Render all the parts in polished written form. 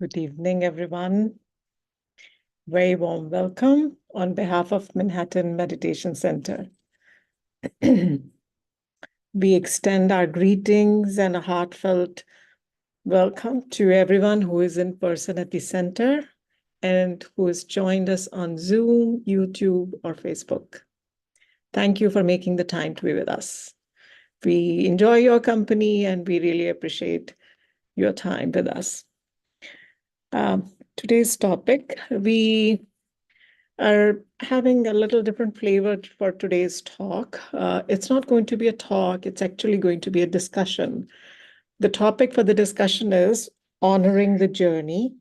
Good evening, everyone. Very warm welcome on behalf of Manhattan Meditation Center. We extend our greetings and a heartfelt welcome to everyone who is in person at the center and who has joined us on Zoom, YouTube, or Facebook. Thank you for making the time to be with us. We enjoy your company and we really appreciate your time with us. Today's topic, we are having a little different flavor for today's talk. It's not going to be a talk, it's actually going to be a discussion. The topic for the discussion is honoring the journey,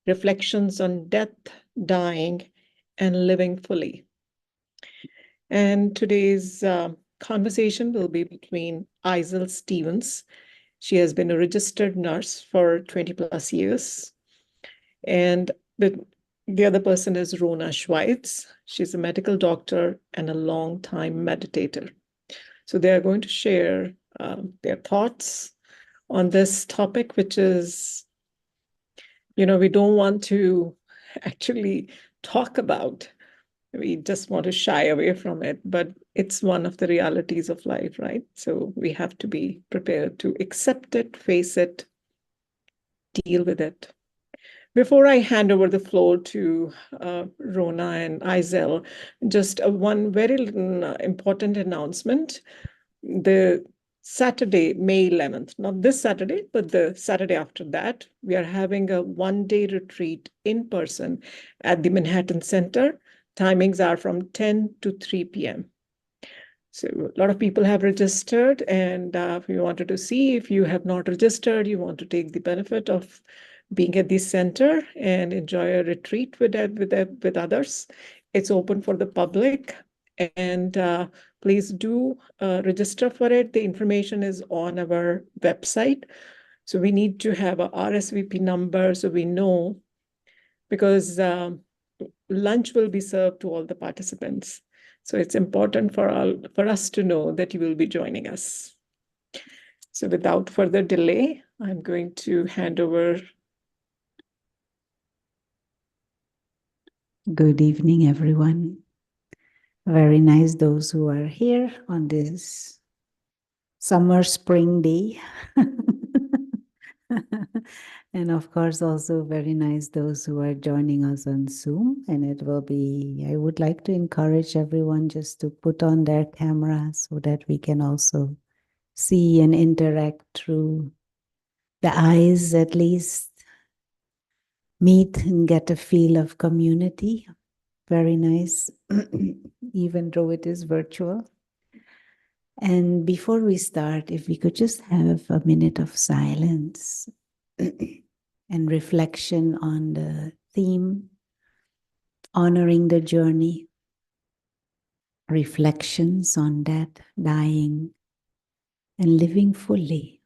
reflections on death, dying, and living fully. And today's conversation will be between Izille Stevens. She has been a registered nurse for 20 plus years. And the other person is Rona Schweitz. She's a medical doctor and a longtime meditator. So they are going to share their thoughts on this topic, which is, we don't want to actually talk about. We just want to shy away from it, but it's one of the realities of life, right? So we have to be prepared to accept it, face it, deal with it. Before I hand over the floor to Rona and Izille, just one very important announcement. The Saturday, May 11th, not this Saturday, but the Saturday after that, we are having a one-day retreat in person at the Manhattan Center. Timings are from 10 to 3 p.m. So a lot of people have registered, and we wanted to see if you have not registered, you want to take the benefit of being at the center and enjoy a retreat with others. It's open for the public, and please do register for it. The information is on our website. So we need to have a RSVP number so we know, because lunch will be served to all the participants. So it's important for us to know that you will be joining us. So without further delay, I'm going to hand over. Good evening, everyone. Very nice those who are here on this summer spring day. And of course, also very nice those who are joining us on Zoom. And I would like to encourage everyone just to put on their camera so that we can also see and interact through the eyes, at least meet and get a feel of community. Very nice, even though it is virtual. And before we start, if we could just have a minute of silence and reflection on the theme, honoring the journey, reflections on death, dying, and living fully.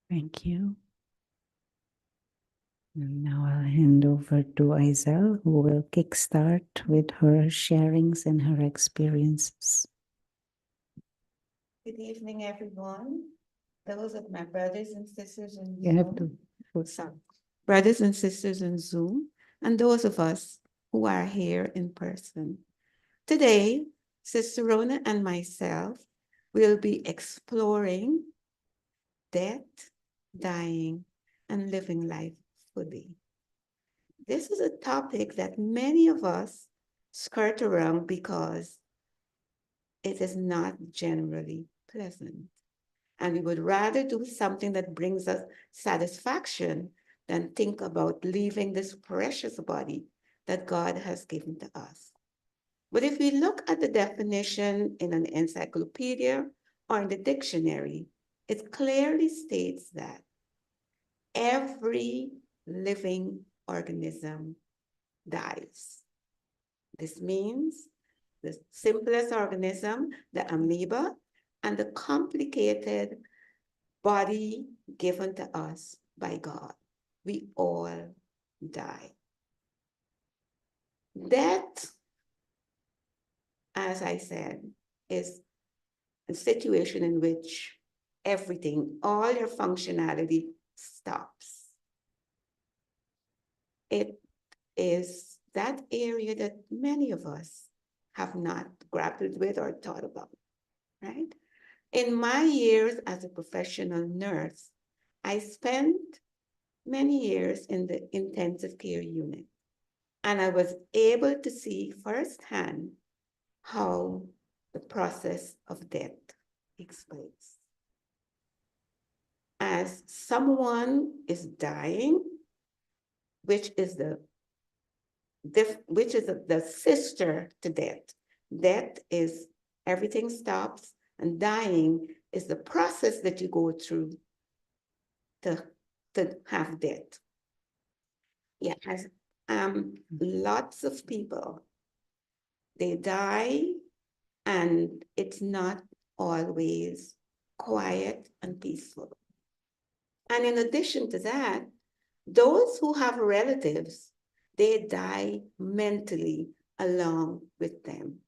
Thank you. And now I'll hand over to Izille, who will kickstart with her sharings and her experiences. Good evening, everyone. Those of my brothers and sisters in You have to brothers and sisters in Zoom, and those of us who are here in person. Today, Sister Rona and myself will be exploring death, dying, and living life fully. this is a topic that many of us skirt around because it is not generally pleasant. And we would rather do something that brings us satisfaction than think about leaving this precious body that God has given to us. But if we look at the definition in an encyclopedia or in the dictionary, it clearly states that every living organism dies. This means the simplest organism, the amoeba, and the complicated body given to us by God. We all die. Death, as I said, is a situation in which everything, all your functionality stops. It is that area that many of us have not grappled with or thought about, right? In my years as a professional nurse, I spent many years in the intensive care unit, and I was able to see firsthand how the process of death takes place. As someone is dying, which is the sister to death. Death is everything stops, and dying is the process that you go through to have death. Yeah, as lots of people, they die, and it's not always quiet and peaceful. And in addition to that, those who have relatives, they die mentally along with them.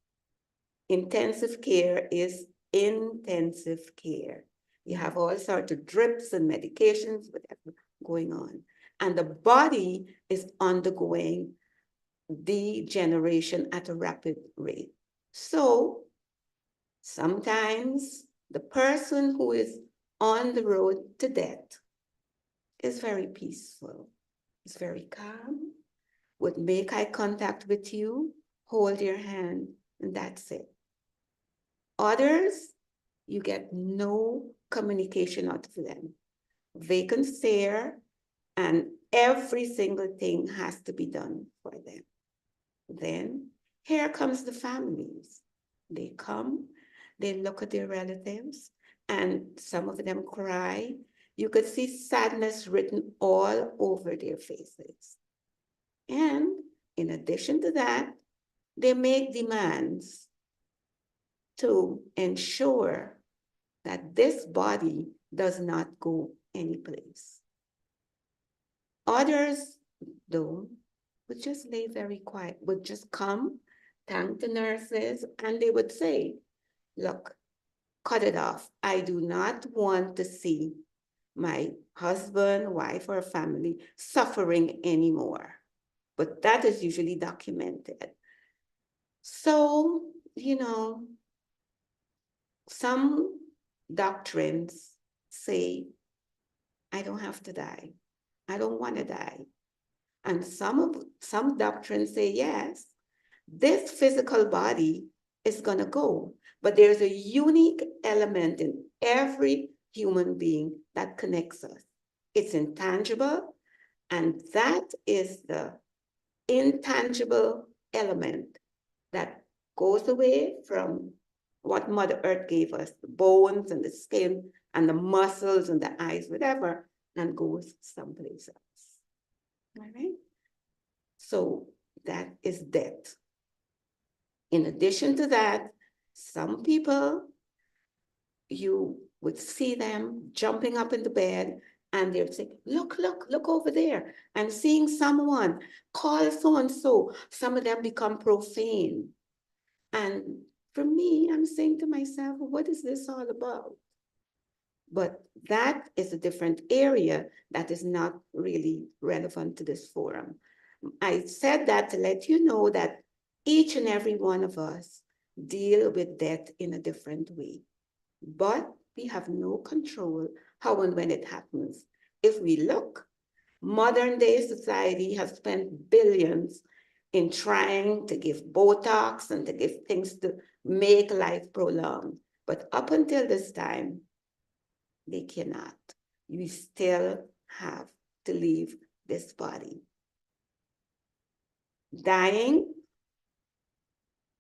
Intensive care is intensive care. You have all sorts of drips and medications, whatever going on. And the body is undergoing degeneration at a rapid rate. So sometimes the person who is on the road to death is very peaceful, is very calm, would make eye contact with you, hold your hand, and that's it. Others, you get no communication out of them. Vacant stare, and every single thing has to be done for them. Then here comes the families. They come, they look at their relatives, and some of them cry. You could see sadness written all over their faces. And in addition to that, they make demands to ensure that this body does not go anyplace. Others, though, would just lay very quiet, would just come, thank the nurses, and they would say, look, cut it off. I do not want to see my husband, wife, or family suffering anymore. But that is usually documented. So, some doctrines say, I don't have to die. I don't want to die. And some doctrines say, yes, this physical body is going to go, but there's a unique element in every human being that connects us. It's intangible, and that is the intangible element that goes away from what Mother Earth gave us, the bones and the skin and the muscles and the eyes, whatever, and goes someplace else. All right? So that is death. In addition to that, some people, you would see them jumping up in the bed and they'd say, look over there. I'm seeing someone, call so-and-so. Some of them become profane. And for me, I'm saying to myself, what is this all about? But that is a different area that is not really relevant to this forum. I said that to let you know that each and every one of us deal with death in a different way. But we have no control how and when it happens. If we look, Modern day society has spent billions in trying to give Botox and to give things to make life prolonged. But up until this time, they cannot. You still have to leave this body. Dying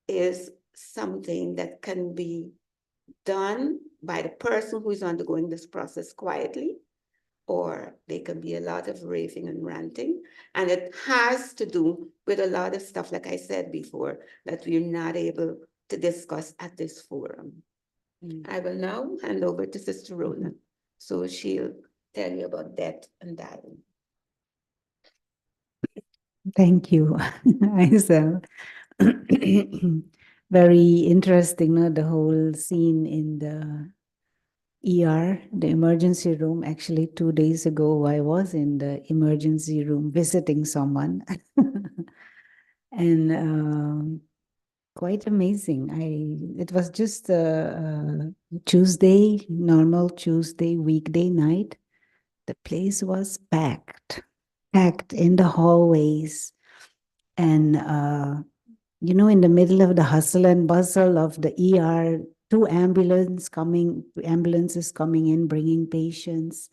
is something that can be done by the person who is undergoing this process quietly, or there can be a lot of raving and ranting. And it has to do with a lot of stuff, like I said before, that we're not able to discuss at this forum. I will now hand over to Sister Rona, so she'll tell you about death and dying. Thank you, Isel. Very interesting, no? The whole scene in the ER, the emergency room. Actually, 2 days ago, I was in the emergency room visiting someone. And quite amazing. It was just a Tuesday, normal Tuesday, weekday night. The place was packed in the hallways. And, in the middle of the hustle and bustle of the ER, two ambulances coming in, bringing patients.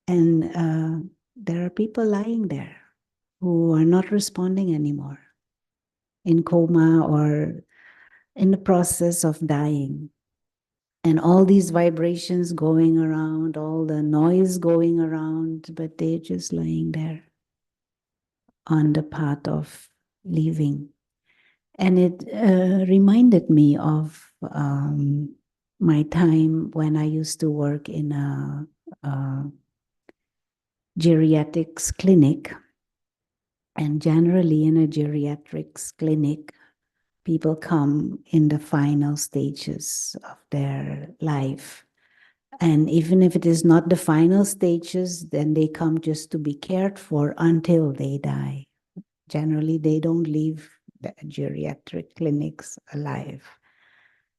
And there are people lying there who are not responding anymore, in coma or in the process of dying. And all these vibrations going around, all the noise going around, but they're just lying there on the path of leaving. And it reminded me of my time when I used to work in a geriatrics clinic. And generally in a geriatrics clinic, people come in the final stages of their life. And even if it is not the final stages, then they come just to be cared for until they die. Generally, they don't leave the geriatric clinics alive.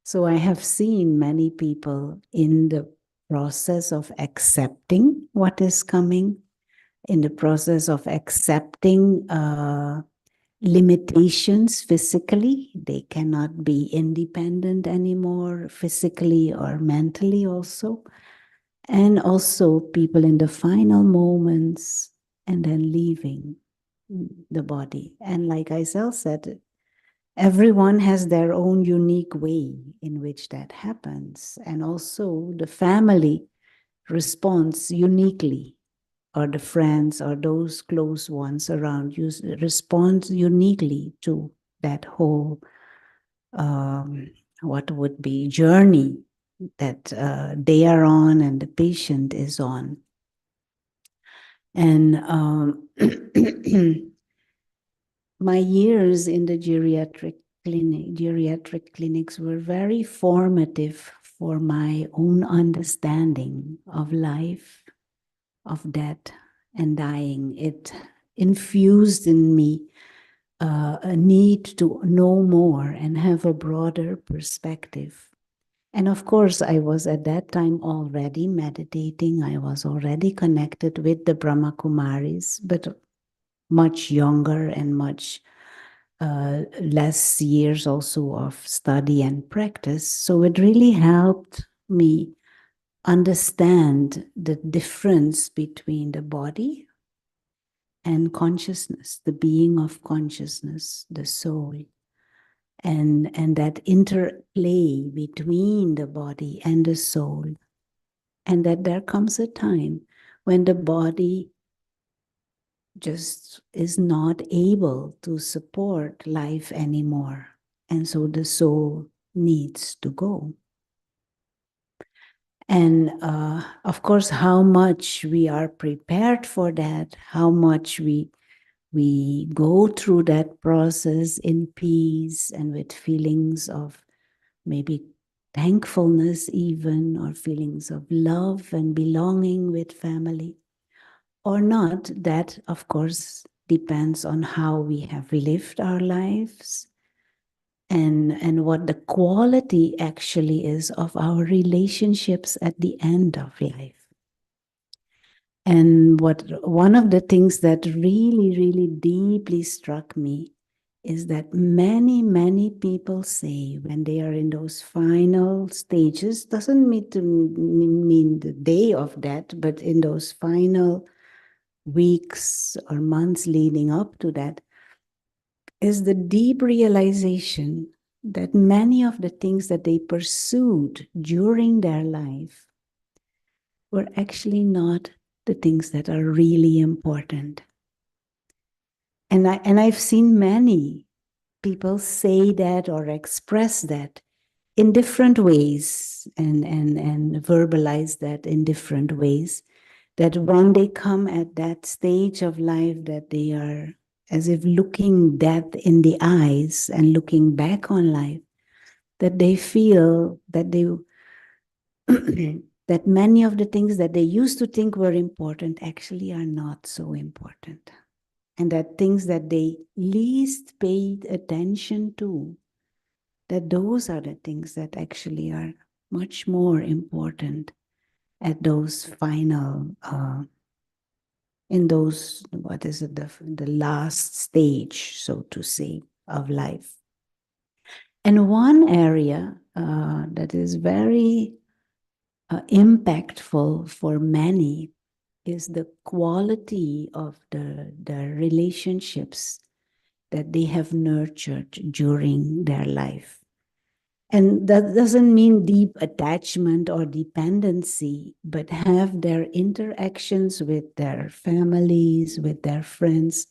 So I have seen many people in the process of accepting what is coming, in the process of accepting limitations physically. They cannot be independent anymore, physically or mentally also. And also people in the final moments and then leaving the body. And like Isel said, everyone has their own unique way in which that happens. And also the family responds uniquely, or the friends or those close ones around you respond uniquely to that whole what would be journey that they are on and the patient is on. And my years in the geriatric clinics were very formative for my own understanding of life, of death and dying. It infused in me a need to know more and have a broader perspective. And of course, I was at that time already meditating. I was already connected with the Brahma Kumaris, but much younger and much less years also of study and practice. So it really helped me understand the difference between the body and consciousness, the being of consciousness, the soul, and that interplay between the body and the soul. And that there comes a time when the body just is not able to support life anymore. And so the soul needs to go. And of course, how much we are prepared for that, how much we go through that process in peace and with feelings of maybe thankfulness even, or feelings of love and belonging with family, or not, that of course depends on how we have lived our lives and what the quality actually is of our relationships at the end of life. And one of the things that really, really deeply struck me is that many, many people say when they are in those final stages, doesn't mean the day of that, but in those final weeks or months leading up to that, is the deep realization that many of the things that they pursued during their life were actually not the things that are really important. And I've seen many people say that or express that in different ways and verbalize that in different ways, that when they come at that stage of life that they are as if looking death in the eyes and looking back on life, that they feel that they that many of the things that they used to think were important actually are not so important. And that things that they least paid attention to, that those are the things that actually are much more important at those final, in those, what is it, the last stage, so to say, of life. And one area that is very impactful for many is the quality of the relationships that they have nurtured during their life. And that doesn't mean deep attachment or dependency, but have their interactions with their families, with their friends,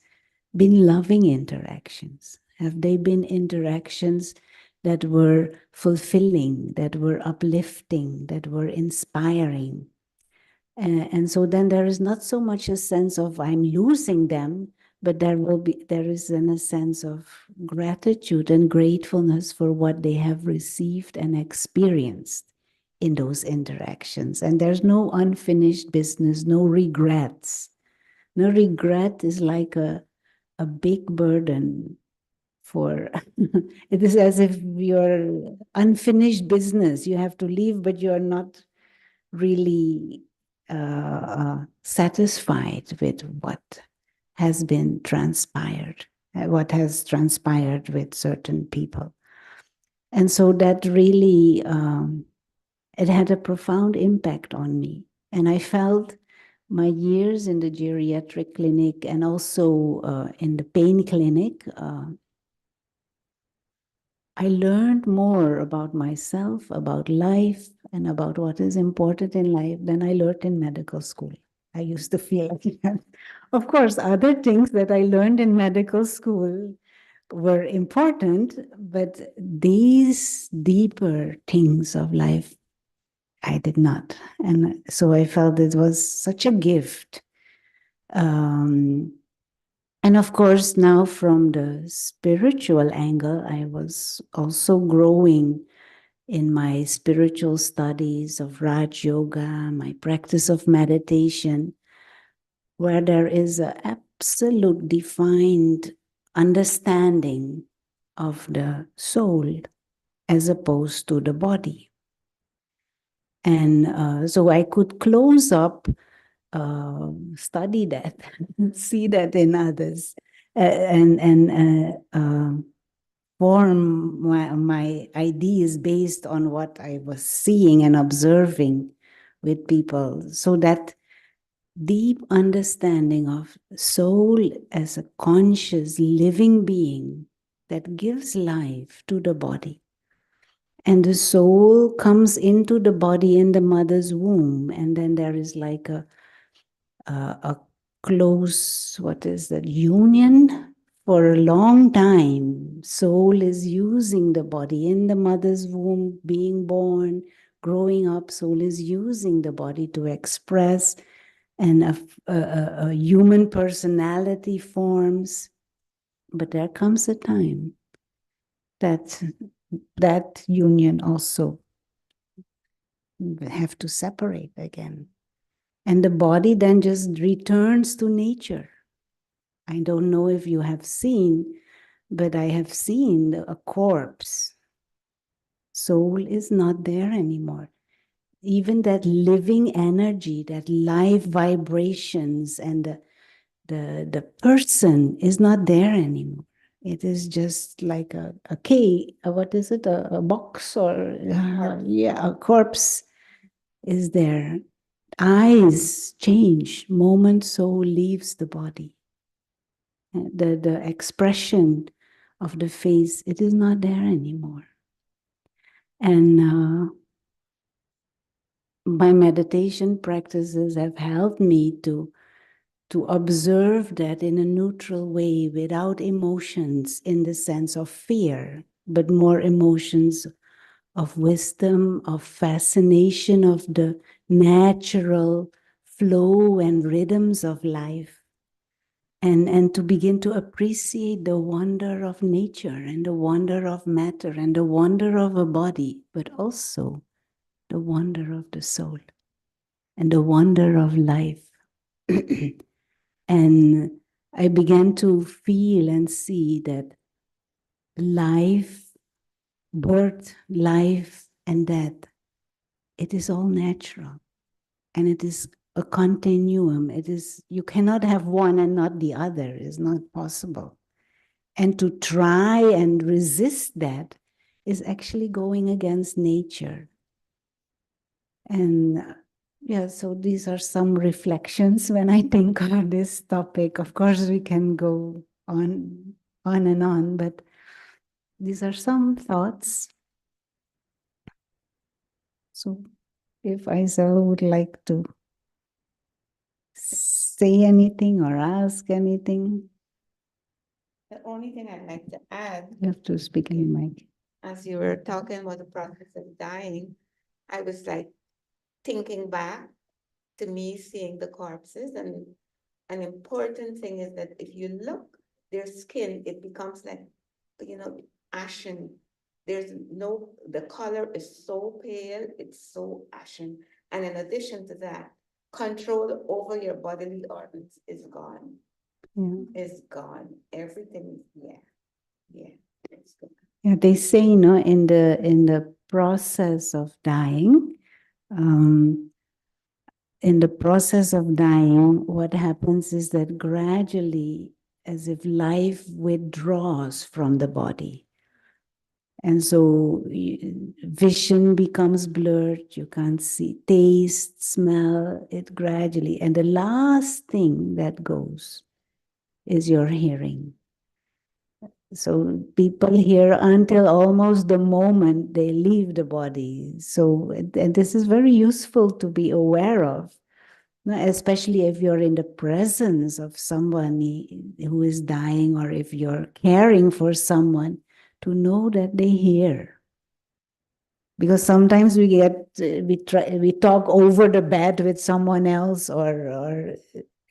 been loving interactions? Have they been interactions that were fulfilling, that were uplifting, that were inspiring? And so then there is not so much a sense of I'm losing them, but there is then a sense of gratitude and gratefulness for what they have received and experienced in those interactions. And there's no unfinished business, no regrets. No regret is like a big burden for it is as if you're unfinished business. You have to leave, but you're not really satisfied with what has been transpired, what has transpired with certain people. And so that really, it had a profound impact on me. And I felt my years in the geriatric clinic and also in the pain clinic, I learned more about myself, about life, and about what is important in life than I learned in medical school. I used to feel like that. Of course, other things that I learned in medical school were important, but these deeper things of life, I did not. And so I felt it was such a gift. And of course, now from the spiritual angle, I was also growing in my spiritual studies of Raj Yoga, my practice of meditation, where there is an absolute defined understanding of the soul as opposed to the body. And so I could close up, study that, see that in others, and form my ideas based on what I was seeing and observing with people. So that deep understanding of soul as a conscious living being that gives life to the body. And the soul comes into the body in the mother's womb, and then there is like a close, what is that, union. For a long time, soul is using the body in the mother's womb, being born, growing up. Soul is using the body to express, and a human personality forms. But there comes a time that that union also have to separate again. And the body then just returns to nature. I don't know if you have seen, but I have seen a corpse. Soul is not there anymore. even that living energy, that live vibrations, and the person is not there anymore. It is just like a key, what is it, a box, or yeah, a corpse is there. Eyes change, moment soul leaves the body. The expression of the face, it is not there anymore. And my meditation practices have helped me to observe that in a neutral way, without emotions in the sense of fear, but more emotions of wisdom, of fascination, of the natural flow and rhythms of life. And to begin to appreciate the wonder of nature and the wonder of matter and the wonder of a body, but also the wonder of the soul and the wonder of life. And I began to feel and see that life, birth, life, and death, it is all natural. And it is a continuum. It is, you cannot have one and not the other. It's not possible. And to try and resist that is actually going against nature. And yeah, so these are some reflections when I think of this topic. Of course, we can go on and on, but these are some thoughts. So if Izelle would like to say anything or ask anything, The only thing I'd like to add, you have to speak in the mic. as you were talking about the process of dying, I was like thinking back to me seeing the corpses, and an important thing is that if you look, their skin, it becomes like, ashen. There's no, the color is so pale, it's so ashen. And in addition to that, control over your bodily organs is gone. Yeah. Is gone. Everything, yeah, it's gone. Yeah, they say, in the process of dying, in the process of dying, what happens is that gradually, as if life withdraws from the body. And so vision becomes blurred, you can't see, taste, smell, it gradually. And the last thing that goes is your hearing. So people hear until almost the moment they leave the body. So, and this is very useful to be aware of, especially if you're in the presence of somebody who is dying, or if you're caring for someone, to know that they hear. Because sometimes we talk over the bed with someone else, or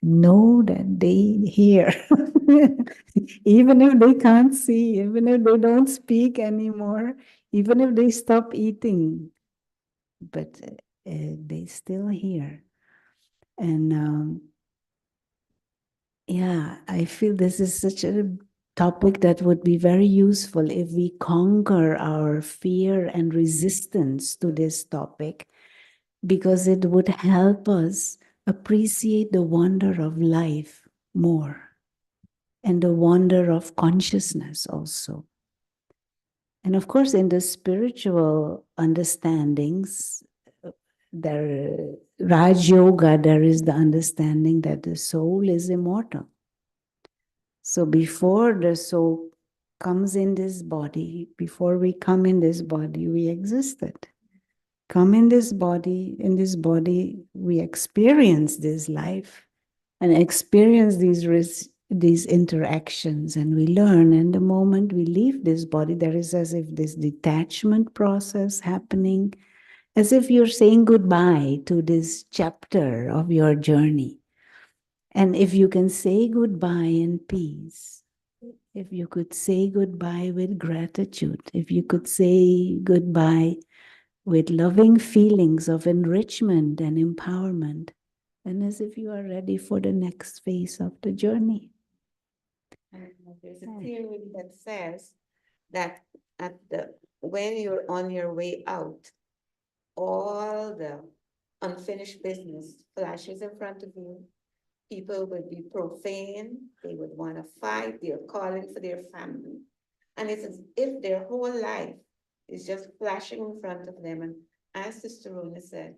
know that they hear. Even if they can't see, even if they don't speak anymore, even if they stop eating, but they still hear. And yeah, I feel this is such a topic that would be very useful if we conquer our fear and resistance to this topic, because it would help us appreciate the wonder of life more, and the wonder of consciousness also. And of course, in the spiritual understandings, there, Raj Yoga, there is the understanding that the soul is immortal. So before the soul comes in this body, before we come in this body, we existed. Come in this body we experience this life and experience these interactions, and we learn. And the moment we leave this body, there is as if this detachment process happening, as if you're saying goodbye to this chapter of your journey. And if you can say goodbye in peace, if you could say goodbye with gratitude, if you could say goodbye with loving feelings of enrichment and empowerment, and as if you are ready for the next phase of the journey. And there's a theory that says that when you're on your way out, all the unfinished business flashes in front of you, people would be profane, they would want to fight, they're calling for their family. And it's as if their whole life is just flashing in front of them. And as Sister Rona said,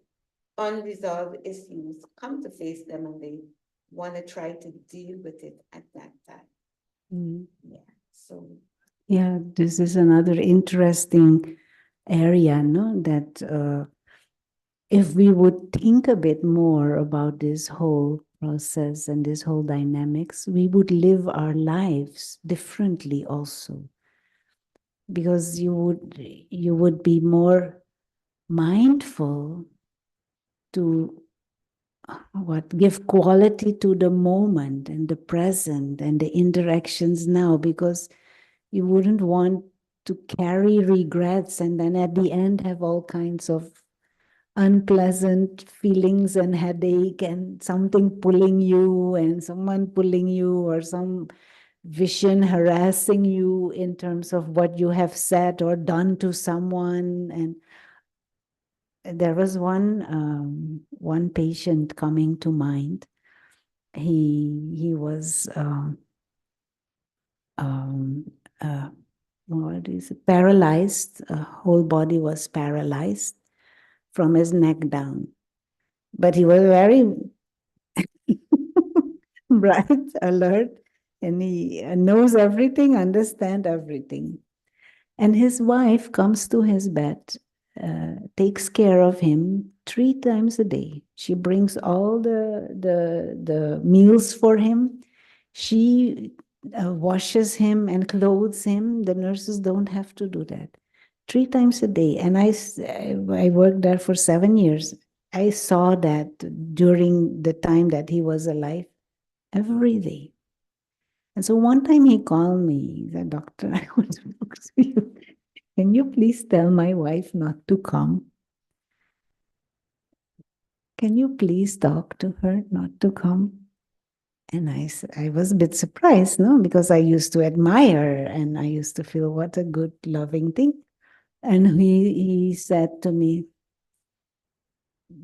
unresolved issues come to face them and they want to try to deal with it at that time. Mm. Yeah. So Yeah, this is another interesting area, no? That if we would think a bit more about this whole process and this whole dynamics, we would live our lives differently also. Because you would be more mindful to give quality to the moment and the present and the interactions now, because you wouldn't want to carry regrets and then at the end have all kinds of unpleasant feelings and headache and something pulling you and someone pulling you or some vision harassing you in terms of what you have said or done to someone. And there was one patient coming to mind. He was um, uh, what is it? Paralyzed. Whole body was paralyzed from his neck down. But he was very bright, alert, and he knows everything, understand everything. And his wife comes to his bed, takes care of him 3 times a day. She brings all the meals for him. She washes him and clothes him. The nurses don't have to do that. 3 times a day. And I worked there for 7 years. I saw that during the time that he was alive, every day. And so one time he called me, he said, "Doctor, I want to talk to you. Can you please tell my wife not to come? Can you please talk to her not to come?" And I was a bit surprised, no, because I used to admire and I used to feel what a good, loving thing. And he said to me,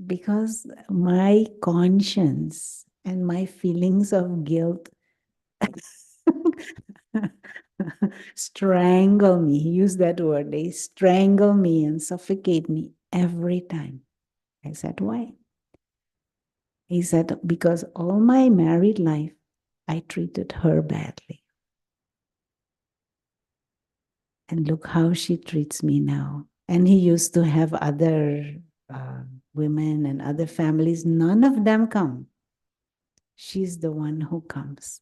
"Because my conscience and my feelings of guilt strangle me." He used that word. They strangle me and suffocate me every time. I said, "Why?" He said, "Because all my married life, I treated her badly. And look how she treats me now." And he used to have other women and other families. None of them come. She's the one who comes.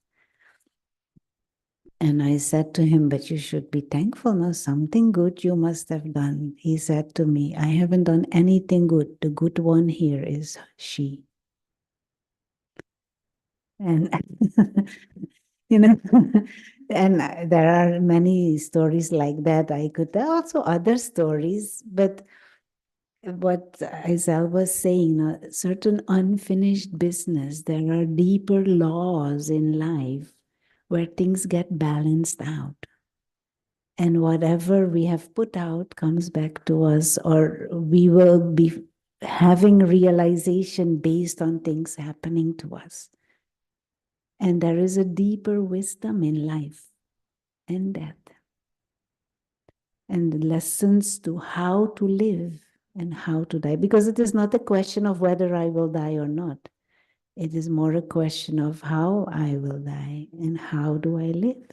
And I said to him, "But you should be thankful, no? Something good you must have done." He said to me, "I haven't done anything good. The good one here is she." And you know, and there are many stories like that. I could tell also other stories, but what Izelle was saying, certain unfinished business, there are deeper laws in life where things get balanced out. And whatever we have put out comes back to us, or we will be having realization based on things happening to us. And there is a deeper wisdom in life and death, and lessons to how to live and how to die. Because it is not a question of whether I will die or not. It is more a question of how I will die and how do I live.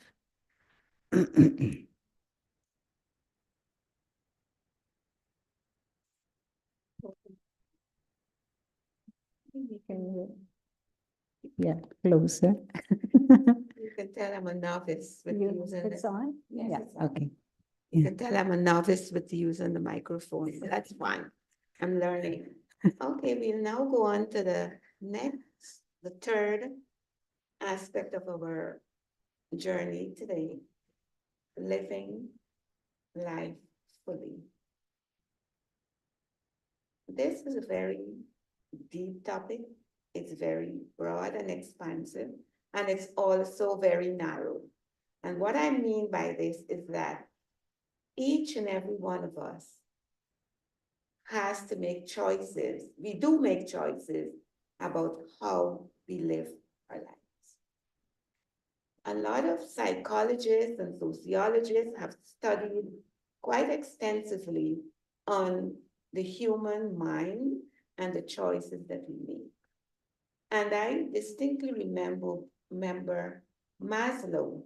Yeah, closer. you can tell I'm a novice with using It's the, on? yes, Yeah, it's on. okay. You Yeah. can tell I'm a novice with using the microphone, but that's fine. I'm learning. Okay, we'll now go on to the next, the third aspect of our journey today, living life fully. This is a very deep topic. It's very broad and expansive, and it's also very narrow. And what I mean by this is that each and every one of us has to make choices. We do make choices about how we live our lives. A lot of psychologists and sociologists have studied quite extensively on the human mind and the choices that we make. And I distinctly remember Maslow.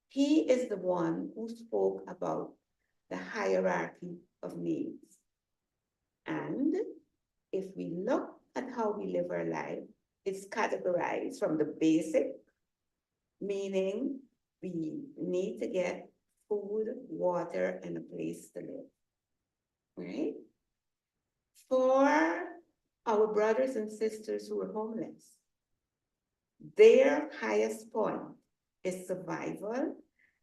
He is the one who spoke about the hierarchy of needs. And if we look at how we live our life, it's categorized from the basic, meaning we need to get food, water, and a place to live, right? For our brothers and sisters who are homeless, their highest point is survival,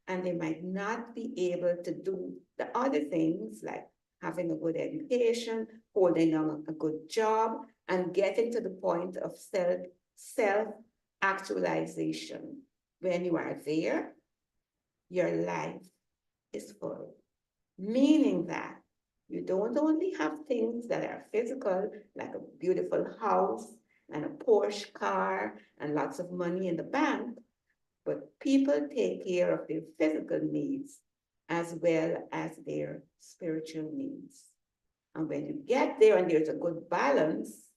and they might not be able to do the other things like having a good education, holding on a good job, and getting to the point of self-actualization. When you are there, your life is full, meaning that you don't only have things that are physical, like a beautiful house and a Porsche car and lots of money in the bank, but people take care of their physical needs as well as their spiritual needs. And when you get there and there's a good balance,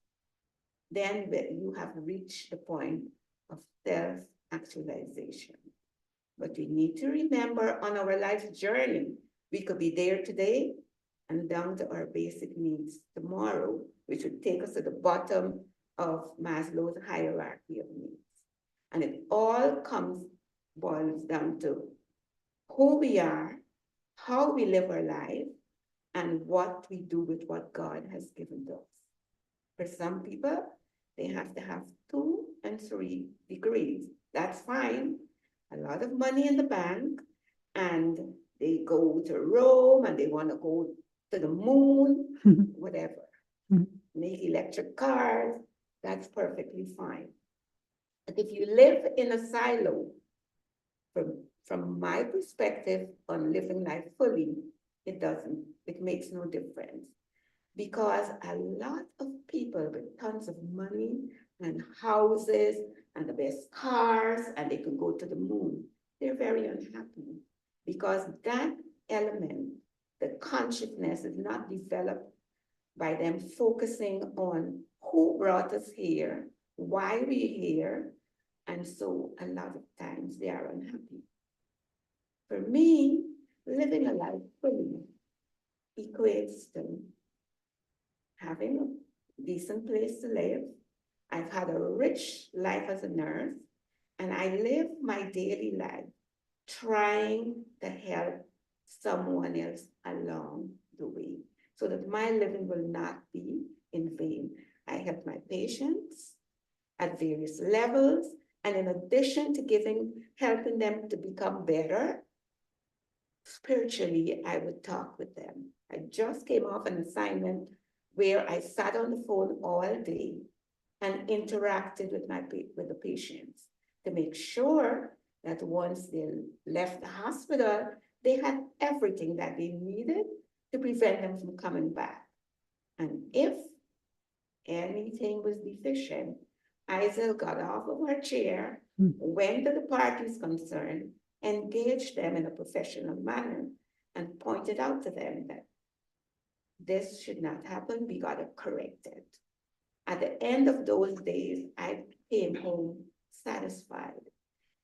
then you have reached the point of self-actualization. But we need to remember on our life journey, we could be there today and down to our basic needs tomorrow, which would take us to the bottom of Maslow's hierarchy of needs. And it all boils down to who we are, how we live our life, and what we do with what God has given us. For some people, they have to have 2 and 3 degrees. That's fine. A lot of money in the bank, and they go to Rome and they want to go to the moon, whatever. Make electric cars, that's perfectly fine. But if you live in a silo, from my perspective on living life fully, it makes no difference. Because a lot of people with tons of money and houses and the best cars, and they can go to the moon, they're very unhappy because that element, the consciousness, is not developed by them focusing on who brought us here, why we're here, and so a lot of times they are unhappy. For me, living a life fully equates to having a decent place to live. I've had a rich life as a nurse, and I live my daily life trying to help someone else along the way so that my living will not be in vain. I help my patients at various levels, and in addition to helping them to become better, spiritually, I would talk with them. I just came off an assignment where I sat on the phone all day and interacted with the patients to make sure that once they left the hospital, they had everything that they needed to prevent them from coming back. And if anything was deficient, Izille got off of her chair, went to the parties concerned, engaged them in a professional manner, and pointed out to them that this should not happen. We got to correct it. At the end of those days, I came home satisfied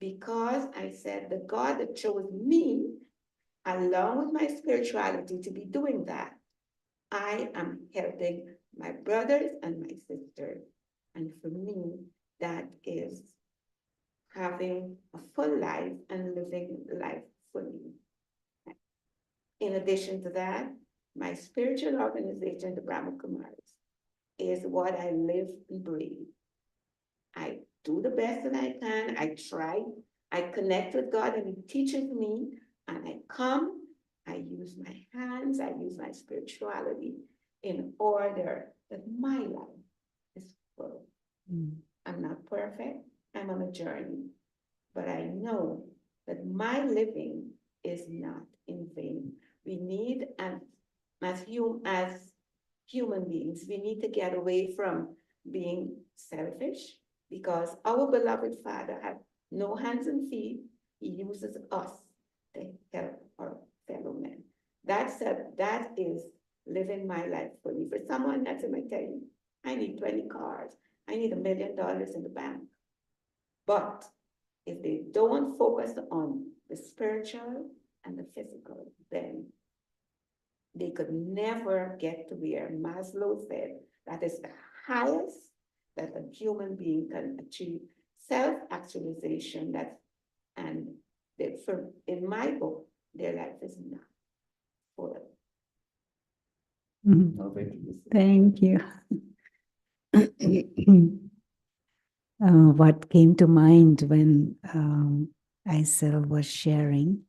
because I said the God that chose me, along with my spirituality, to be doing that, I am helping my brothers and my sisters. And for me, that is having a full life and living life fully. In addition to that, my spiritual organization, the Brahma Kumaris, is what I live and breathe. I do the best that I can. I try. I connect with God and He teaches me. And I come, I use my hands, I use my spirituality in order that my life is full. I'm not perfect. I'm on a journey. But I know that my living is not in vain. We need, as human beings. We need to get away from being selfish because our beloved Father had no hands and feet. He uses us to help our fellow men. That is living my life fully. For someone else, I might tell you, I need 20 cars. I need $1 million in the bank. But if they don't focus on the spiritual and the physical, then they could never get to where Maslow said that is the highest that a human being can achieve, self-actualization. That and that for in my book, their life is not full. Mhm. Over to you. Thank you. What came to mind when Izille was sharing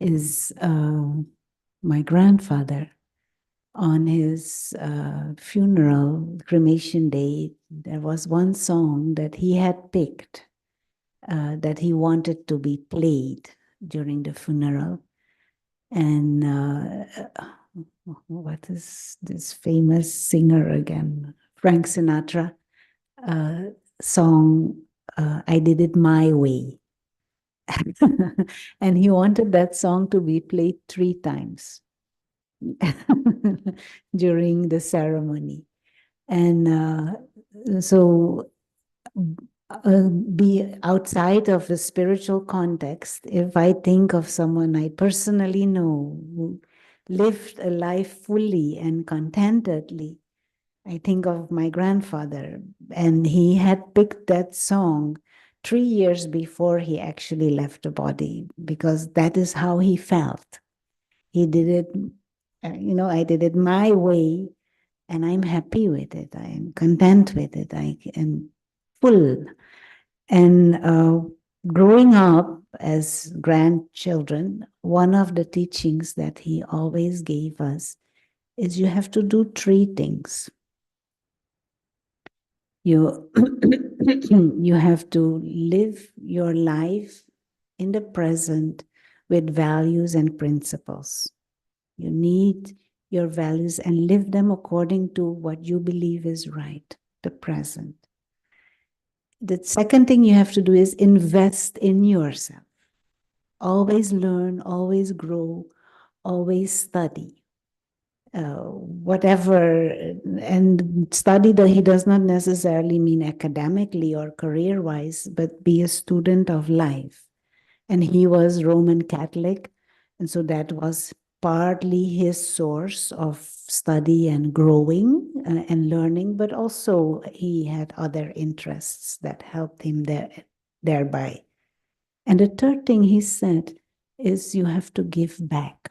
is my grandfather. On his funeral, cremation day, there was one song that he had picked that he wanted to be played during the funeral. And what is this famous singer again? Frank Sinatra song, I Did It My Way. And he wanted that song to be played 3 times during the ceremony. And so be outside of the spiritual context, if I think of someone I personally know who lived a life fully and contentedly, I think of my grandfather, and he had picked that song 3 years before he actually left the body, because that is how he felt. He did it, I did it my way, and I'm happy with it. I am content with it. I am full. And growing up as grandchildren, one of the teachings that he always gave us is you have to do 3 things. You, you have to live your life in the present with values and principles. You need your values and live them according to what you believe is right, the present. The second thing you have to do is invest in yourself. Always learn, always grow, always study. Whatever, and study that he does not necessarily mean academically or career-wise, but be a student of life. And he was Roman Catholic, and so that was partly his source of study and growing and learning, but also he had other interests that helped him thereby. And the third thing he said is you have to give back.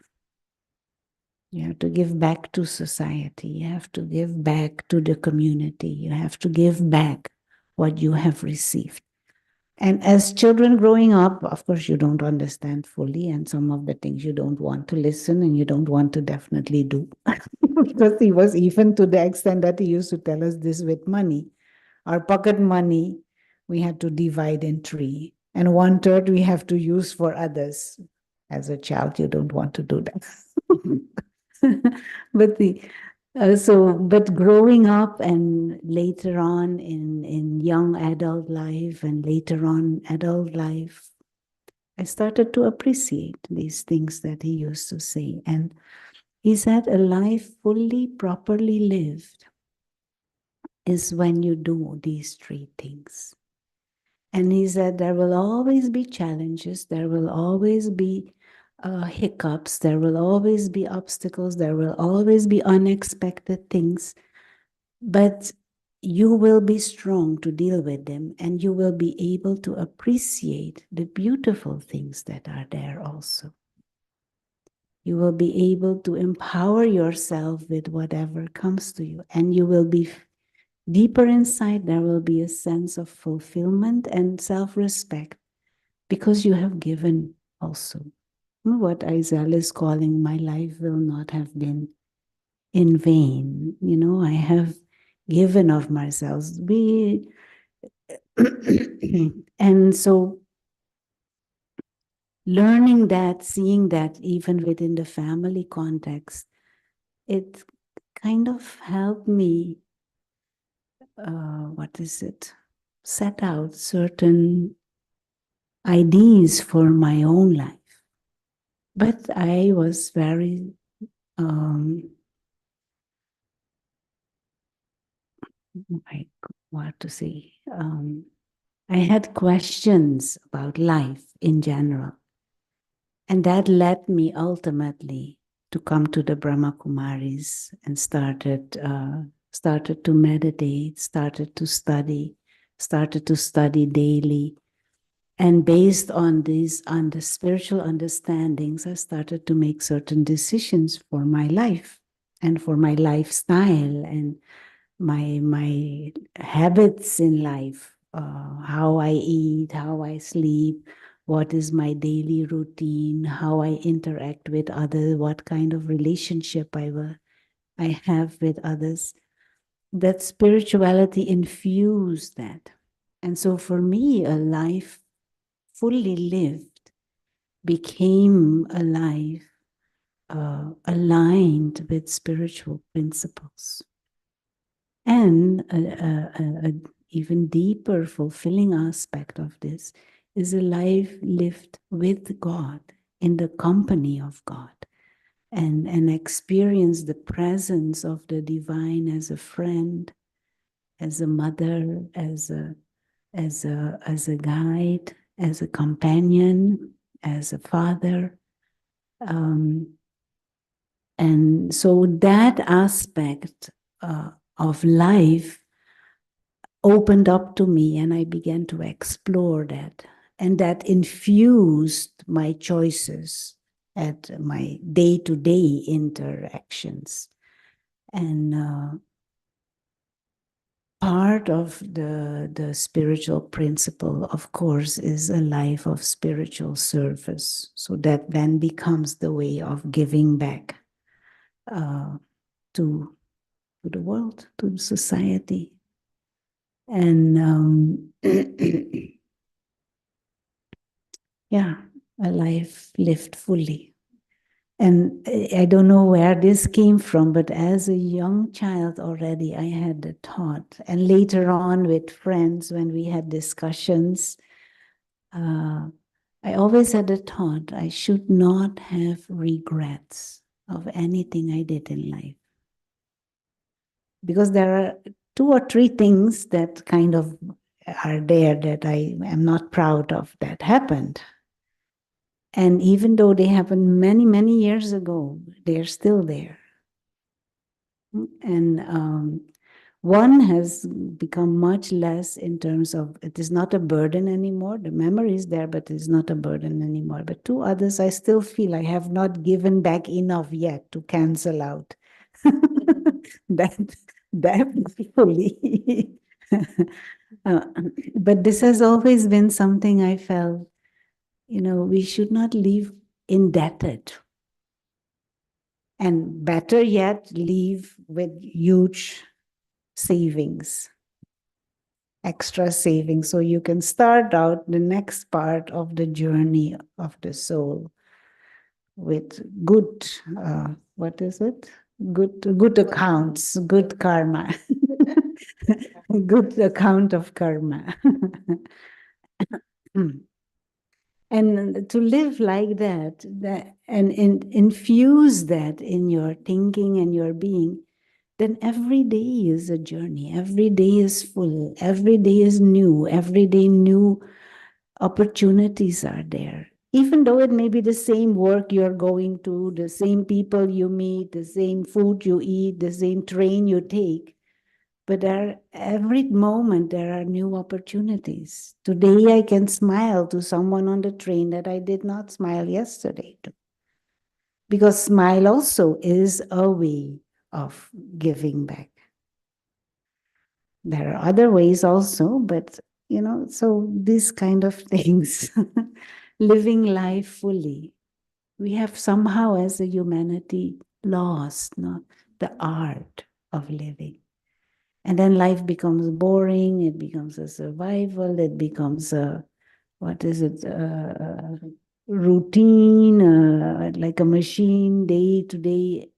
You have to give back to society. You have to give back to the community. You have to give back what you have received. And as children growing up, of course, you don't understand fully, and some of the things you don't want to listen and you don't want to definitely do. Because he was even to the extent that he used to tell us this with money. Our pocket money, we had to divide in 3, and 1/3 we have to use for others. As a child, you don't want to do that. But growing up and later on in young adult life and later on adult life, I started to appreciate these things that he used to say. And he said a life fully, properly lived is when you do these 3 things. And he said there will always be challenges, there will always be hiccups, there will always be obstacles, there will always be unexpected things, but you will be strong to deal with them, and you will be able to appreciate the beautiful things that are there also. You will be able to empower yourself with whatever comes to you, and you will be deeper inside, there will be a sense of fulfillment and self-respect because you have given also. What Izille is calling, my life will not have been in vain. I have given of myself. And so learning that, seeing that even within the family context, it kind of helped me, set out certain ideas for my own life. But I was very, like, what to say? I had questions about life in general. And that led me ultimately to come to the Brahma Kumaris and started to meditate, started to study daily. And based on these, on the spiritual understandings, I started to make certain decisions for my life and for my lifestyle and my habits in life, how I eat, how I sleep, what is my daily routine, how I interact with others, what kind of relationship I have with others. That spirituality infused that. And so for me, a life fully lived became a life aligned with spiritual principles. And a even deeper, fulfilling aspect of this is a life lived with God, in the company of God, and experience the presence of the divine as a friend, as a mother, as a guide, as a companion, as a father. And so that aspect of life opened up to me, and I began to explore that. And that infused my choices at my day-to-day interactions. And part of the spiritual principle, of course, is a life of spiritual service. So that then becomes the way of giving back to the world, to society. And yeah, a life lived fully. And I don't know where this came from, but as a young child already, I had the thought. And later on with friends, when we had discussions, I always had the thought I should not have regrets of anything I did in life. Because there are 2 or 3 things that kind of are there that I am not proud of that happened. And even though they happened many, many years ago, they're still there. And one has become much less in terms of, it is not a burden anymore. The memory is there, but it's not a burden anymore. But 2 others, I still feel I have not given back enough yet to cancel out that fully. Uh, but this has always been something I felt, we should not live indebted. And better yet, live with huge savings, extra savings. So you can start out the next part of the journey of the soul with good, what is it? Good accounts, good karma, good account of karma. And to live like that and infuse that in your thinking and your being, then every day is a journey. Every day is full. Every day is new. Every day new opportunities are there. Even though it may be the same work you're going to, the same people you meet, the same food you eat, the same train you take, but every moment there are new opportunities. Today I can smile to someone on the train that I did not smile yesterday to. Because smile also is a way of giving back. There are other ways also, but so these kind of things, living life fully. We have somehow as a humanity lost the art of living. And then life becomes boring, it becomes a survival, it becomes a, what is it? routine, like a machine, day to day.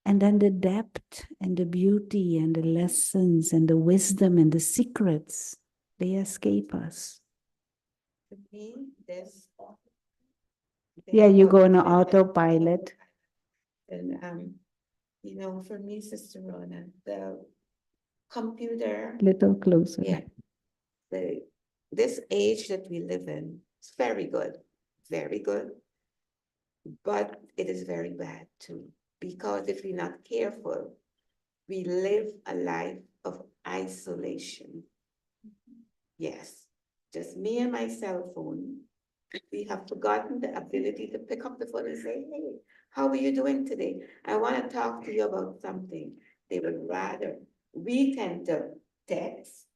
And then the depth and the beauty and the lessons and the wisdom and the secrets, they escape us. To me, there's Yeah, you go on an autopilot. autopilot. And for me, Sister Rona, the computer, Little closer. yeah, this age that we live in, it's very good, but it is very bad too. Because if we're not careful, we live a life of isolation. Yes, just me and my cell phone. We have forgotten the ability to pick up the phone and say, hey, how are you doing today? I want to talk to you about something. They would rather, we tend to text,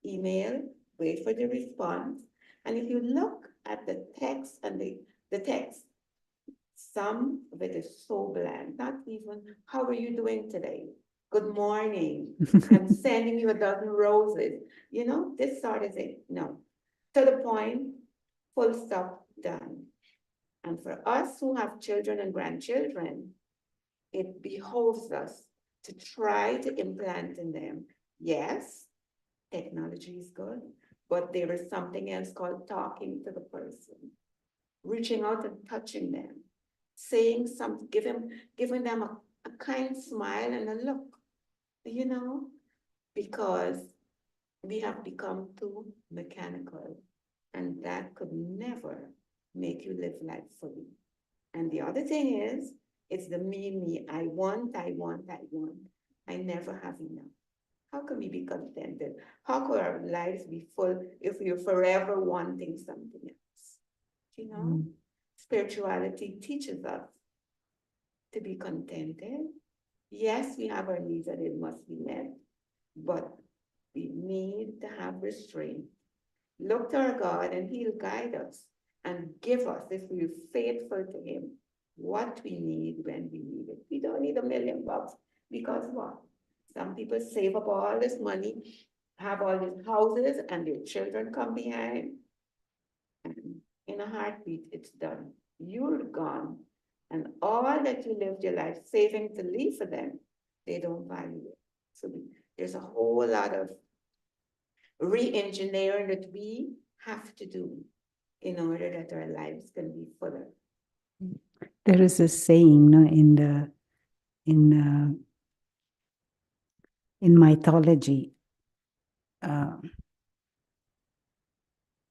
email, wait for the response. And if you look at the text and the text, some of it is so bland, not even, how are you doing today? Good morning. I'm sending you a dozen roses. This sort of thing. No. To the point, full stop, done. And for us who have children and grandchildren, it behoves us to try to implant in them. Yes, technology is good, but there is something else called talking to the person, reaching out and touching them, saying something, giving them a kind smile and a look, because we have become too mechanical, and that could never make you live life fully. And the other thing is, it's the me. I want. I never have enough. How can we be contented? How could our lives be full if we're forever wanting something else? Spirituality teaches us to be contented. Yes, we have our needs and it must be met, but we need to have restraint. Look to our God and He'll guide us and give us, if we're faithful to Him, what we need when we need it. We don't need $1 million because what? Some people save up all this money, have all these houses, and their children come behind. And in a heartbeat, it's done. You're gone. And all that you lived your life saving to leave for them, they don't value it. So there's a whole lot of re-engineering that we have to do in order that our lives can be fuller. There is a saying, no, in mythology,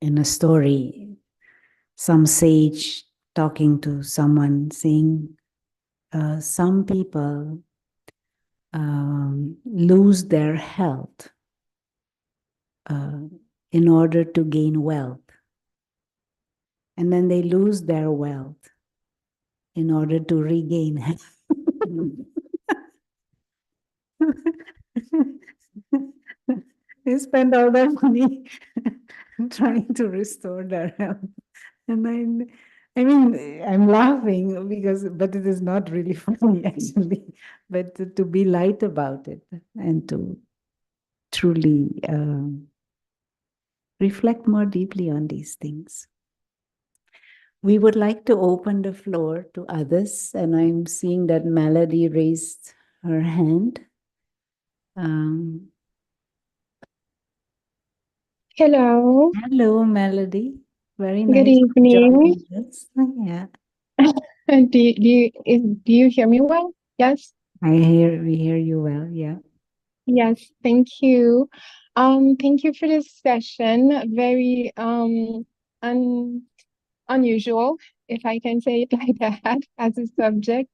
in a story, some sage talking to someone saying, some people lose their health in order to gain wealth. And then they lose their wealth in order to regain health. They spend all their money trying to restore their health. And I'm laughing but it is not really funny actually, but to be light about it and to truly reflect more deeply on these things. We would like to open the floor to others, and I'm seeing that Melody raised her hand. Hello. Hello, Melody. Very Good nice to evening. join us. Yeah. Do you hear me well? Yes. We hear you well. Yeah. Yes. Thank you. Thank you for this session. Very unusual, if I can say it like that, as a subject.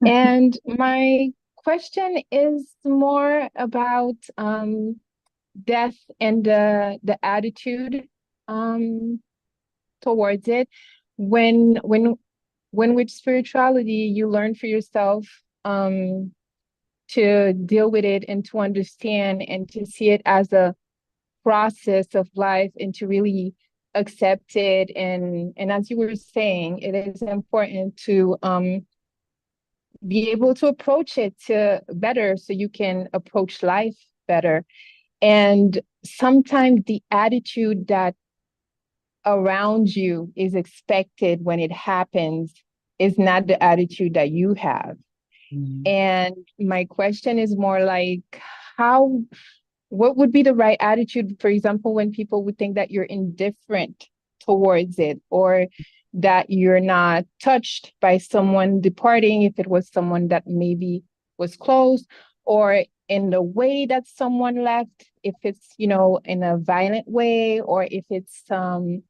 And my question is more about death and the attitude towards it. When with spirituality you learn for yourself to deal with it and to understand and to see it as a process of life and to really accept it, and as you were saying, it is important to be able to approach it to better so you can approach life better. And sometimes the attitude that around you is expected when it happens is not the attitude that you have. And my question is more like, how, what would be the right attitude, for example, when people would think that you're indifferent towards it, or that you're not touched by someone departing, if it was someone that maybe was close, or in the way that someone left, if it's, you know, in a violent way, or if it's um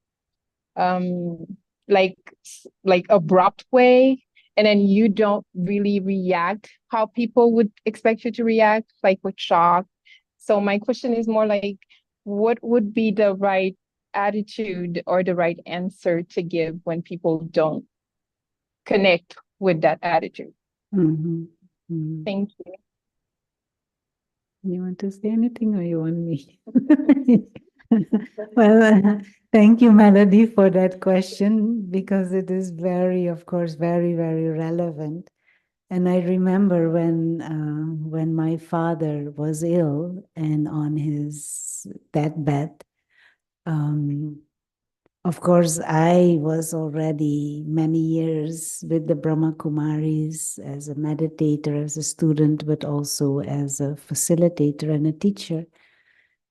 like abrupt way, and then you don't really react how people would expect you to react, like with shock. So my question is more like, what would be the right attitude or the right answer to give when people don't connect with that attitude? Mhm. Mhm. Thank you. You want to say anything or you want me? Well, thank you, Melody, for that question, because it is very, of course, very, very relevant. And I remember when my father was ill and on his deathbed, of course, I was already many years with the Brahma Kumaris as a meditator, as a student, but also as a facilitator and a teacher.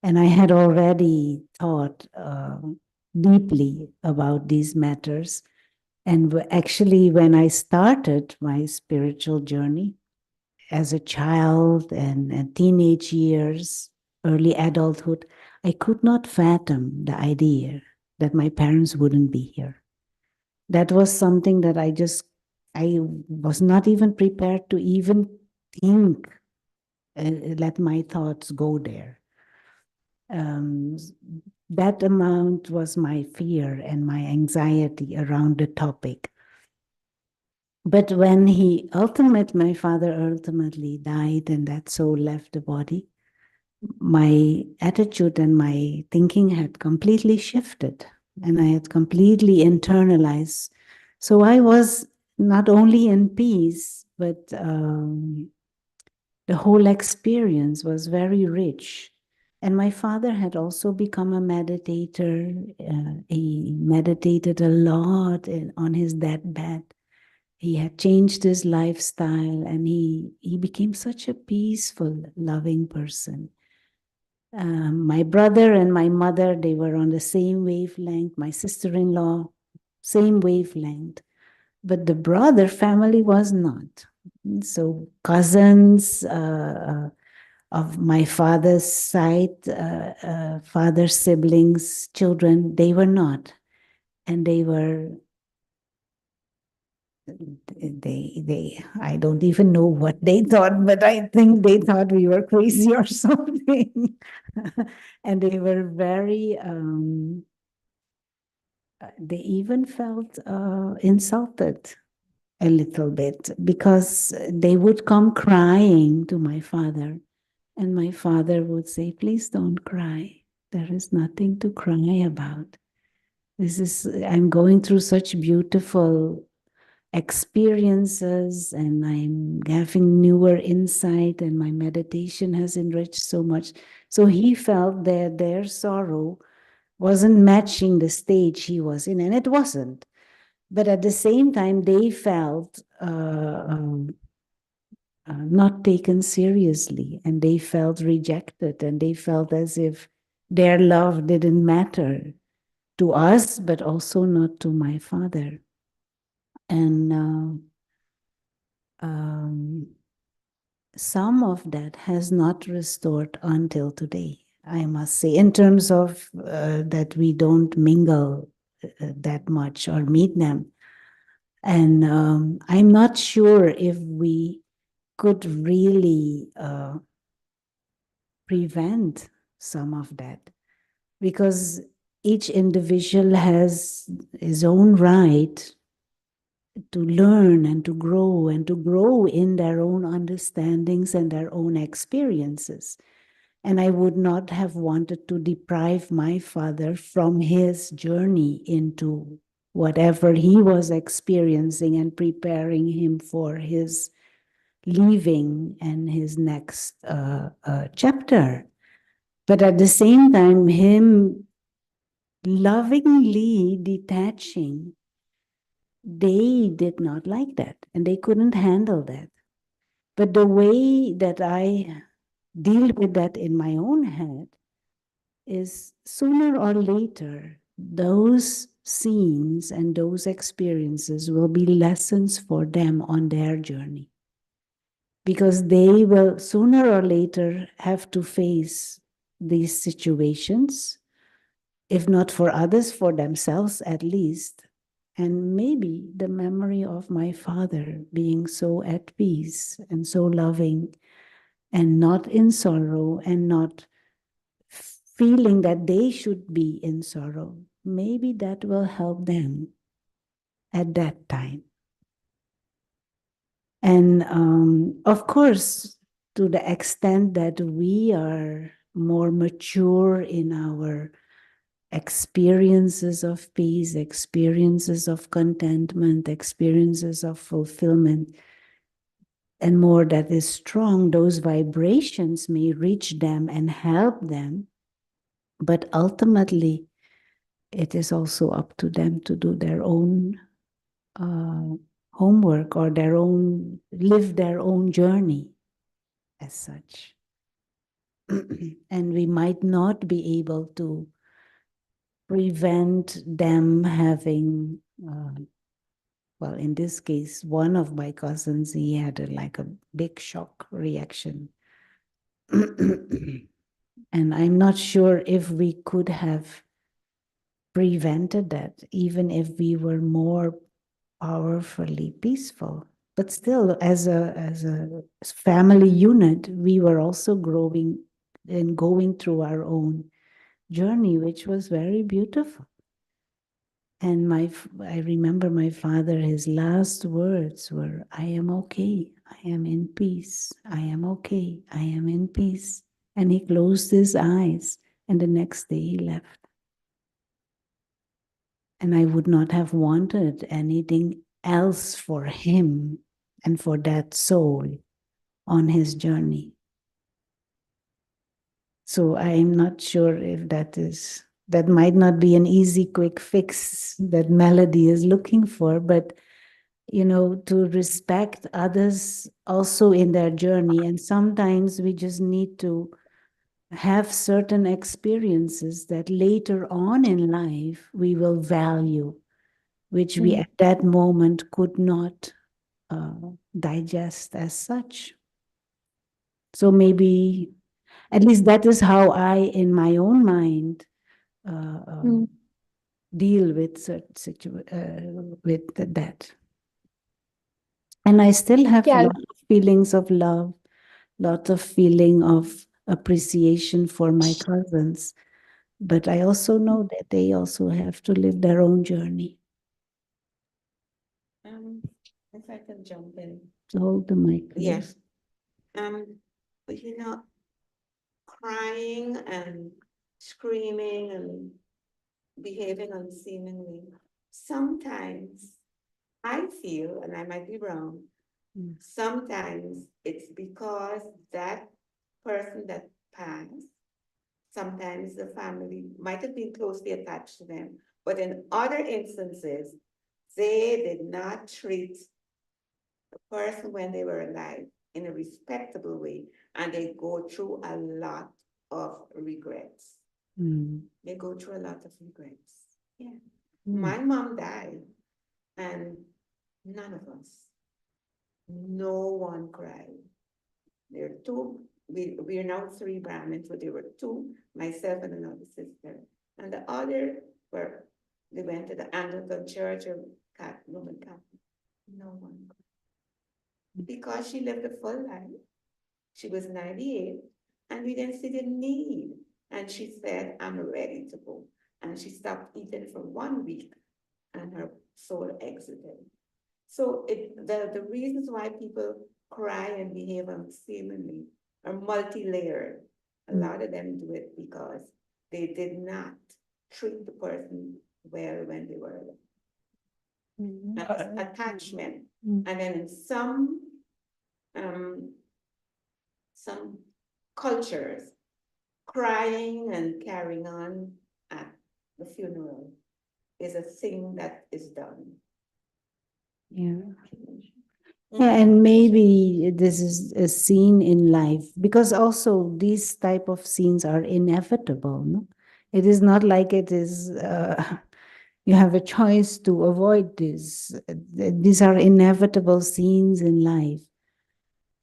And I had already thought deeply about these matters. And actually, when I started my spiritual journey as a child and teenage years, early adulthood, I could not fathom the idea that my parents wouldn't be here. That was something that I was not even prepared to even think, let my thoughts go there. Um, that amount was my fear and my anxiety around the topic. But when my father ultimately died and that soul left the body, my attitude and my thinking had completely shifted and I had completely internalized. So I was not only in peace, but the whole experience was very rich. And my father had also become a meditator. He meditated a lot on his deathbed. He had changed his lifestyle and he became such a peaceful, loving person. My brother and my mother, they were on the same wavelength. My sister-in-law, same wavelength. But the brother family was not. So cousins of my father's side, father's siblings, children, they were not. And I don't even know what they thought, but I think they thought we were crazy or something. And they were very, they even felt insulted a little bit because they would come crying to my father. And my father would say, please don't cry. There is nothing to cry about. I'm going through such beautiful experiences and I'm having newer insight and my meditation has enriched so much. So he felt that their sorrow wasn't matching the stage he was in, and it wasn't. But at the same time, they felt not taken seriously and they felt rejected and they felt as if their love didn't matter to us, but also not to my father. And some of that has not restored until today, I must say, in terms of that we don't mingle that much or meet them. And I'm not sure if we could really prevent some of that, because each individual has his own right to learn and to grow in their own understandings and their own experiences. And I would not have wanted to deprive my father from his journey into whatever he was experiencing and preparing him for his leaving and his next chapter. But at the same time, him lovingly detaching, they did not like that and they couldn't handle that. But the way that I deal with that in my own head is sooner or later, those scenes and those experiences will be lessons for them on their journey. Because they will sooner or later have to face these situations, if not for others, for themselves at least. And maybe the memory of my father being so at peace and so loving and not in sorrow and not feeling that they should be in sorrow, maybe that will help them at that time. And of course, to the extent that we are more mature in our experiences of peace, experiences of contentment, experiences of fulfillment, and more that is strong, those vibrations may reach them and help them. But ultimately, it is also up to them to do their own homework or live their own journey as such. And we might not be able to prevent them having, well, in this case, one of my cousins, he had like a big shock reaction. And I'm not sure if we could have prevented that, even if we were more powerfully peaceful. But still, as a family unit, we were also growing and going through our own journey, which was very beautiful. And I remember my father, his last words were, "I am okay. I am in peace. I am okay. I am in peace." And he closed his eyes, and the next day he left. And I would not have wanted anything else for him and for that soul on his journey. So I'm not sure if that might not be an easy, quick fix that Melody is looking for, but to respect others also in their journey. And sometimes we just need to have certain experiences that later on in life we will value, which we at that moment could not digest as such. So maybe, at least that is how I, in my own mind, deal with that. And I still have a lot of feelings of love, lot of feeling of appreciation for my cousins. But I also know that they also have to live their own journey. If I can jump in. Hold the mic. Yes. But crying and screaming and behaving unseemingly, sometimes I feel, and I might be wrong, sometimes it's because that person that passed, sometimes the family might have been closely attached to them, but in other instances, they did not treat the person when they were alive in a respectable way, and they go through a lot of regrets. They go through a lot of regrets. Yeah. My mom died, and none of us, no one cried. There are two, we are now three Brahmins, but there were two, myself and another sister. And the other they went to the Anglican church or Roman Catholic. No one cried. Because she lived a full life. She was 98, and we didn't see the need. And she said, "I'm ready to go." And she stopped eating for 1 week, and her soul exited. So the reasons why people cry and behave unseemly are multi-layered. A lot of them do it because they did not treat the person well when they were alive. That's attachment. And then in some cultures, crying and carrying on the funeral is a thing that is done. Yeah. Yeah, and maybe this is a scene in life, because also these type of scenes are inevitable. No? It is not like it is you have a choice to avoid this. These are inevitable scenes in life.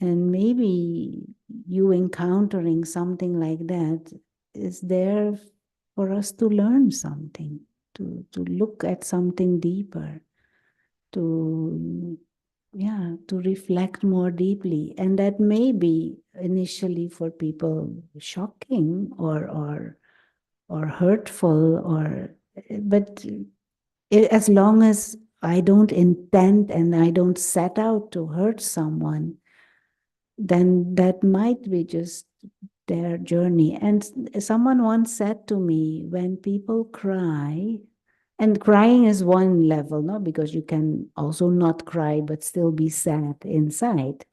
And maybe you encountering something like that is there for us to learn something, to look at something deeper, to to reflect more deeply. And that may be initially for people shocking or hurtful, or but as long as I don't intend and I don't set out to hurt someone, then that might be just their journey. And someone once said to me, when people cry, and crying is one level, no, because you can also not cry but still be sad inside.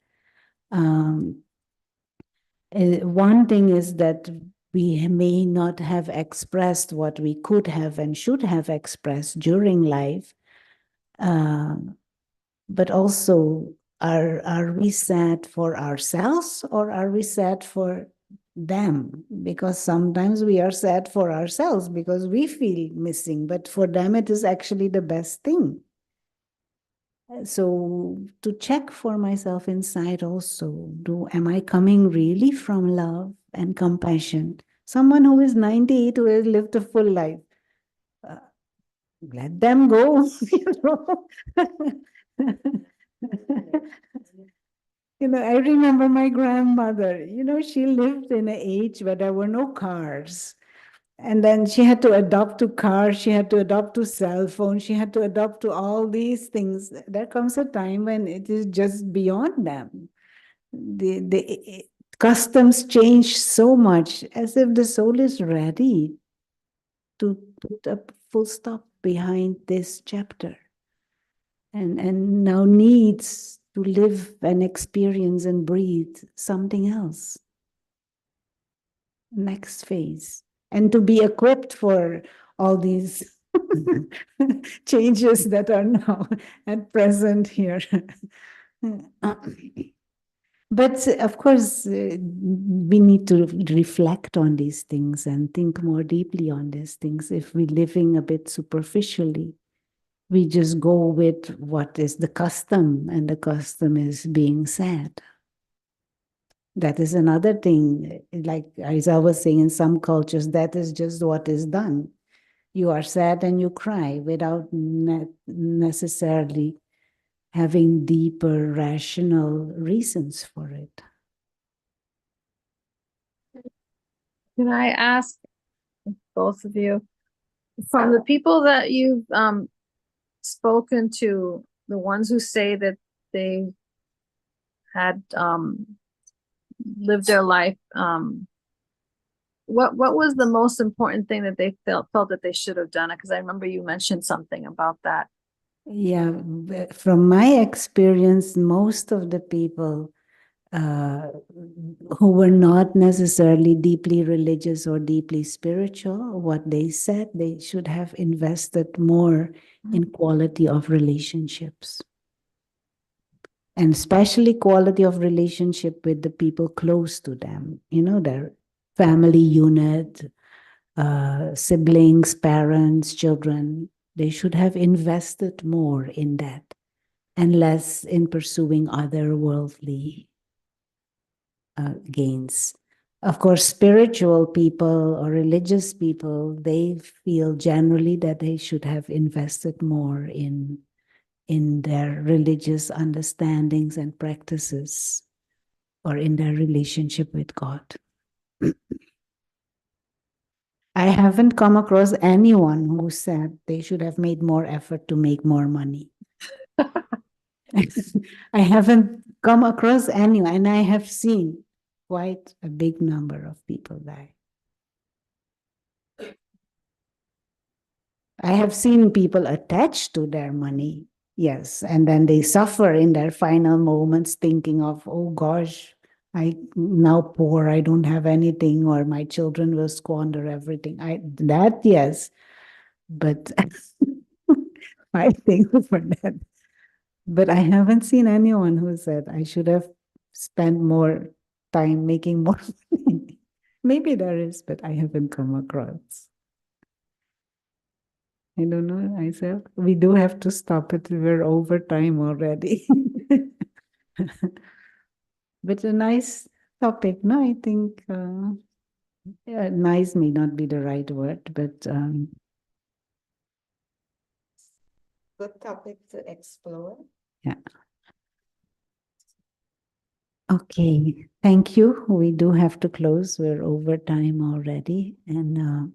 One thing is that we may not have expressed what we could have and should have expressed during life, but also are we sad for ourselves or are we sad for them? Because sometimes we are sad for ourselves because we feel missing, but for them it is actually the best thing. So to check for myself inside also, am I coming really from love and compassion? Someone who is 98 who has lived a full life, let them go. I remember my grandmother, she lived in an age where there were no cars. And then she had to adopt to cars, she had to adopt to cell phones, she had to adopt to all these things. There comes a time when it is just beyond them. The customs change so much, as if the soul is ready to put a full stop behind this chapter. And now needs to live and experience and breathe something else. Next phase. And to be equipped for all these changes that are now at present here. But of course, we need to reflect on these things and think more deeply on these things. If we're living a bit superficially, we just go with what is the custom, and the custom is being sad. That is another thing. Like Isa was saying, in some cultures, that is just what is done. You are sad and you cry without necessarily having deeper rational reasons for it. Can I ask both of you, from the people that you've spoken to, the ones who say that they had lived their life, what was the most important thing that they felt that they should have done? Because I remember you mentioned something about that. Yeah, from my experience, most of the people who were not necessarily deeply religious or deeply spiritual, what they said, they should have invested more in quality of relationships. And especially quality of relationship with the people close to them, their family unit, siblings, parents, children. They should have invested more in that and less in pursuing other worldly gains. Of course, spiritual people or religious people, they feel generally that they should have invested more in their religious understandings and practices, or in their relationship with God. I haven't come across anyone who said they should have made more effort to make more money. I haven't come across anyone, and I have seen quite a big number of people die. I have seen people attached to their money, yes, and then they suffer in their final moments thinking of, oh gosh, I now poor, I don't have anything, or my children will squander everything. That, yes, but fighting for that. But I haven't seen anyone who said I should have spent more time making more money. Maybe there is, but I haven't come across. I don't know myself. We do have to stop it. We're over time already. But a nice topic, no? I think nice may not be the right word, but Good topic to explore. yeah. Okay, thank you. We do have to close. We're over time already. And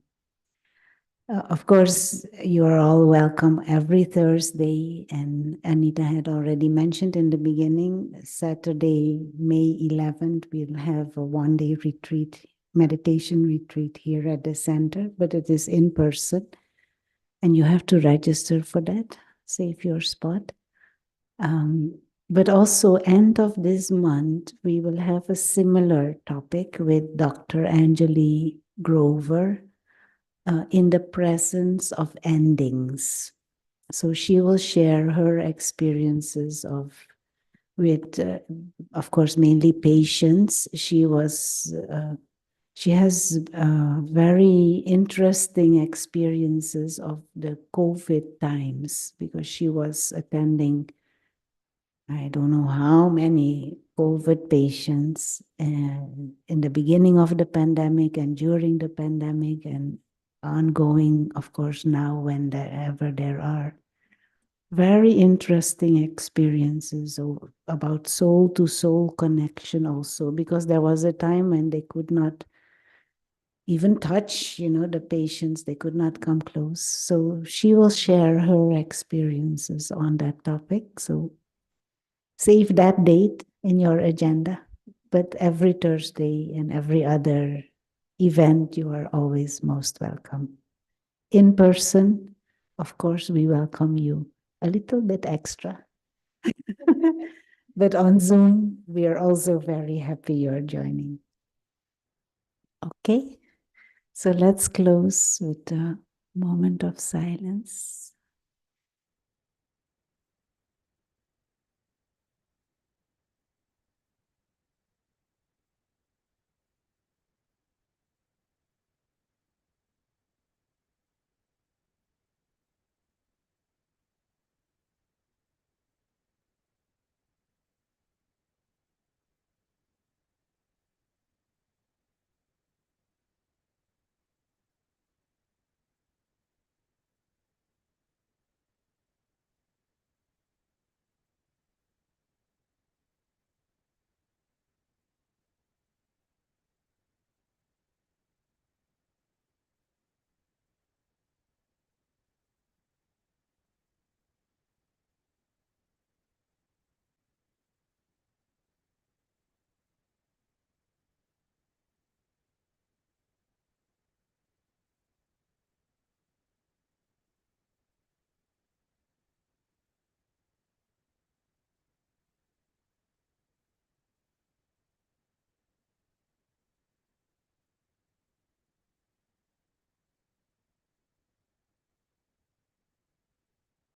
of course, you are all welcome every Thursday. And Anita had already mentioned in the beginning, Saturday, May 11th, we'll have a one-day retreat, meditation retreat here at the center, but it is in person. And you have to register for that, save your spot. But also end of this month, we will have a similar topic with Dr. Angeli Grover, in the presence of endings. So she will share her experiences with, of course, mainly patients. She has very interesting experiences of the COVID times because she was attending, I don't know how many COVID patients in the beginning of the pandemic and during the pandemic and ongoing, of course, now whenever there are very interesting experiences about soul to soul connection also, because there was a time when they could not even touch, the patients, they could not come close. So she will share her experiences on that topic. So save that date in your agenda. But every Thursday and every other event, you are always most welcome. In person, of course, we welcome you a little bit extra. But on Zoom, we are also very happy you're joining. Okay, so let's close with a moment of silence.